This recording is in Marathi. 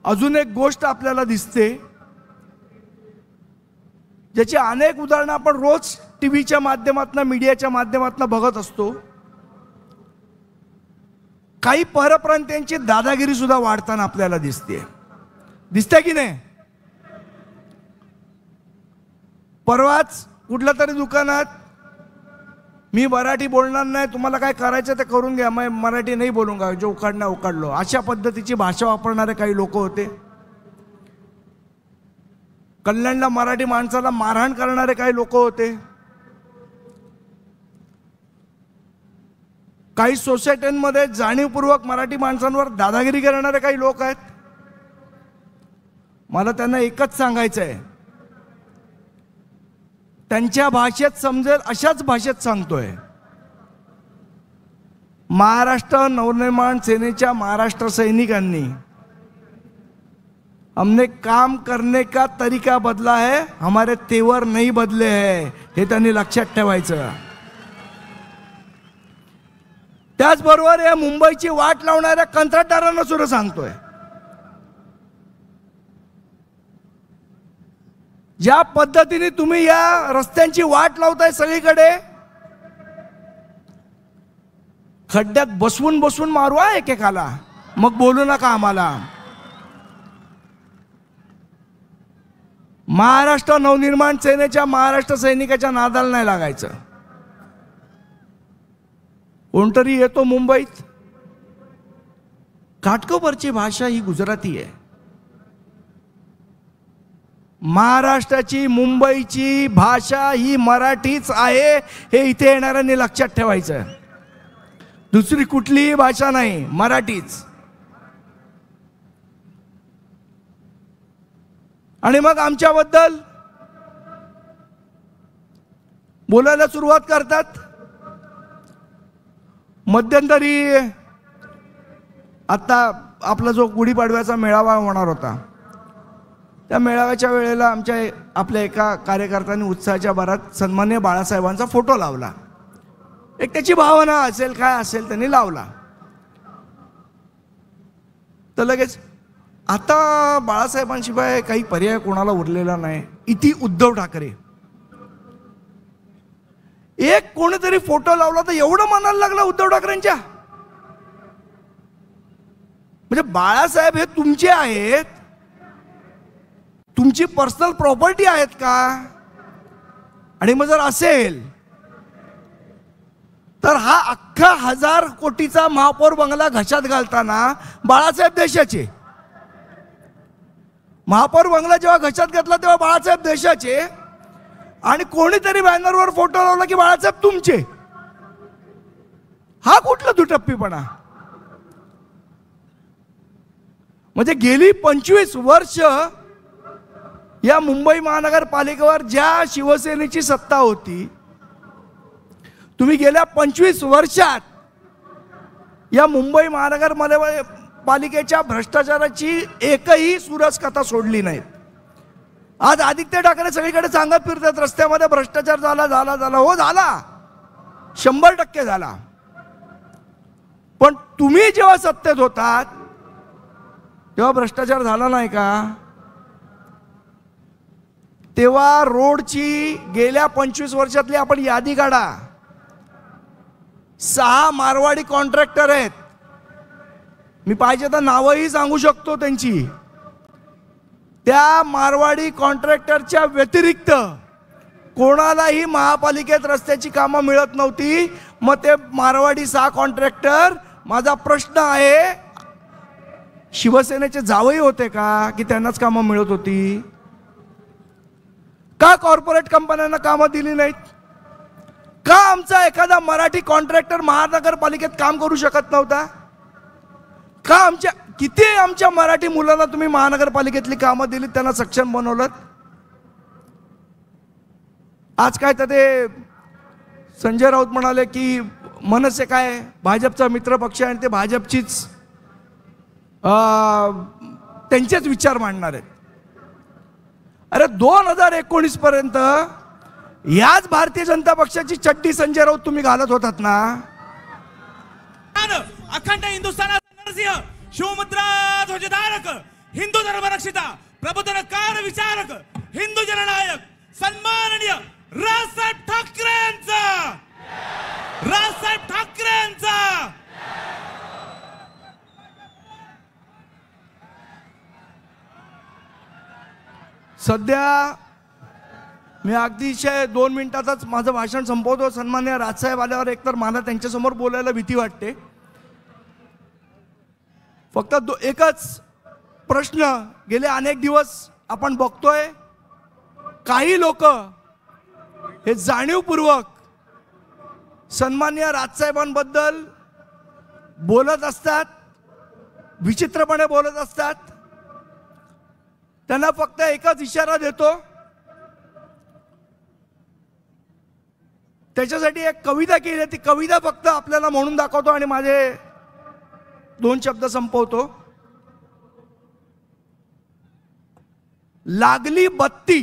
अजून एक गोष्ट आपल्याला दिसते, ज्याची अनेक उदाहरणं आपण रोज टीव्हीच्या माध्यमातून, मीडियाच्या माध्यमातून बघत असतो. काही परप्रांतीयांची दादागिरी सुद्धा वाढताना आपल्याला दिसते की नाही. परवाच कुठल्या तरी दुकानात मी मराठी बोलणार नाही, तुम्हाला काय करायचं ते करून घ्या, मैं मराठी नहीं बोलूंगा, जो उखाड़ना उखाड़ लो, अशा पद्धतीची भाषा वापरणारे काही लोक होते. कल्याणला मराठी माणसाला मारहाण करणारे काही लोक होते. काही सोसायट्यांमध्ये जाणीवपूर्वक मराठी माणसांवर दादागिरी करणारे काही लोक आहेत. मला त्यांना एकच सांगायचं आहे, त्यांच्या भाषेत समजेल अशाच भाषेत सांगतोय. महाराष्ट्र नवनिर्माण सेनेच्या महाराष्ट्र सैनिकांनी हमने काम करने का तरीका बदला है, हमारे तेवर नहीं बदले हैं, हे त्यांनी लक्षात ठेवायचं. त्याचबरोबर या मुंबईची वाट लावणाऱ्या कंत्राटदारांना सुद्धा सांगतोय, ज्या पद्धतीने तुम्ही या रस्त्यांची वाट लावताय सगळीकडे, खड्ड्यात बसवून बसवून मारवा एकेकाला, मग बोलू नका आम्हाला. महाराष्ट्र नवनिर्माण सेनेच्या महाराष्ट्र सैनिकाच्या नादाला नाही लागायचं. कोणतरी येतो मुंबईत, घाटकोपरची भाषा ही गुजराती आहे, महाराष्ट्राची मुंबईची भाषा ही मराठीच आहे, हे इथे येणाऱ्यांनी लक्षात ठेवायचं. दुसरी कुठलीही भाषा नाही, मराठीच. आणि मग आमच्याबद्दल बोलायला सुरुवात करतात. मध्यंतरी आता आपला जो गुढीपाडव्याचा मेळावा होणार होता, त्या मेळाव्याच्या वेळेला आपल्या एका कार्यकर्त्यांनी उत्साहाच्या भरात सन्माननीय बाळासाहेबांचा फोटो लावला. एक त्याची भावना असेल, काय असेल, त्यांनी लावला. तर लगेच आता बाळासाहेबांशिवाय काही पर्याय कोणाला उरलेला नाही, इथे उद्धव ठाकरे. एक कोणीतरी फोटो लावला तर एवढं म्हणायला लागलं उद्धव ठाकरेंच्या. म्हणजे बाळासाहेब हे तुमचे आहेत, तुमची पर्सनल प्रॉपर्टी आहेत का? आणि मग जर असेल तर हा अख्खा 1000 कोटीचा महापौर बंगला घशात घालताना बाळासाहेब देशाचे, महापौर बंगला जेव्हा घशात घातला तेव्हा बाळासाहेब देशाचे, आणि कोणीतरी बॅनरवर फोटो लावला की बाळासाहेब तुमचे. हा कुठला दुटप्पीपणा? म्हणजे गेली 25 वर्ष या मुंबई महानगरपालिकेवर ज्या शिवसेनेची सत्ता होती, तुम्ही गेल्या 25 वर्षात या मुंबई महानगरपालिकेच्या भ्रष्टाचाराची एकही सुरस कथा सोडली नाही. आज आदित्य ठाकरे सगळीकडे सांगत फिरतात रस्त्यामध्ये भ्रष्टाचार झाला. हो झाला, 100% झाला. पण तुम्ही जेव्हा सत्तेत होतात तेव्हा भ्रष्टाचार झाला नाही का? तेव्हा रोडची गेल्या 25 वर्षातली आपण यादी काढा. 6 मारवाडी कॉन्ट्रॅक्टर आहेत, मी पाहिजे तर नावही सांगू शकतो त्यांची. त्या मारवाडी कॉन्ट्रॅक्टरच्या व्यतिरिक्त कोणालाही महापालिकेत रस्त्याची कामं मिळत नव्हती. मग ते मारवाडी 6 कॉन्ट्रॅक्टर, माझा प्रश्न आहे, शिवसेनेचे जावई होते का की त्यांनाच कामं मिळत होती? का कॉर्पोरेट कंपन्यांना कामं दिली नाहीत? का आमचा एखादा मराठी कॉन्ट्रॅक्टर महानगरपालिकेत काम करू शकत नव्हता? का किती आमच्या मराठी मुलांना तुम्ही महानगरपालिकेतली कामं दिली, त्यांना सक्षम बनवलं? आज काय तर ते संजय राऊत म्हणाले की मनसे काय भाजपचा मित्र पक्ष आहे आणि ते भाजपचीच त्यांचेच विचार मांडणार आहेत. अरे 2019 पर्यंत याच भारतीय जनता पक्षाची चड्डी संजय राऊत तुम्ही घालत होतात ना. अखंड हिंदुस्थानाचा नरसिंह शिवमुद्रा ध्वजधारक हिंदू धर्मरक्षिता प्रबोधनकार विचारक हिंदू जननायक सन्माननीय राजसाहेब ठाकरेंचा सध्या मी अगदीशय 2 मिनिटातच माझं भाषण संपवतो. सन्माननीय राजसाहेब आल्यावर एकतर मला त्यांच्यासमोर बोलायला भीती वाटते. फक्त एकच प्रश्न गेले अनेक दिवस आपण बघतोय, काही लोक हे जाणीवपूर्वक सन्माननीय राजसाहेबांबद्दल बोलत असतात, विचित्रपणे बोलत असतात. त्यांना फक्त एकच इशारा देतो, त्याच्यासाठी एक कविता केली, ती कविता फक्त आपल्याला म्हणून दाखवतो आणि माझे 2 शब्द संपवतो. लागली बत्ती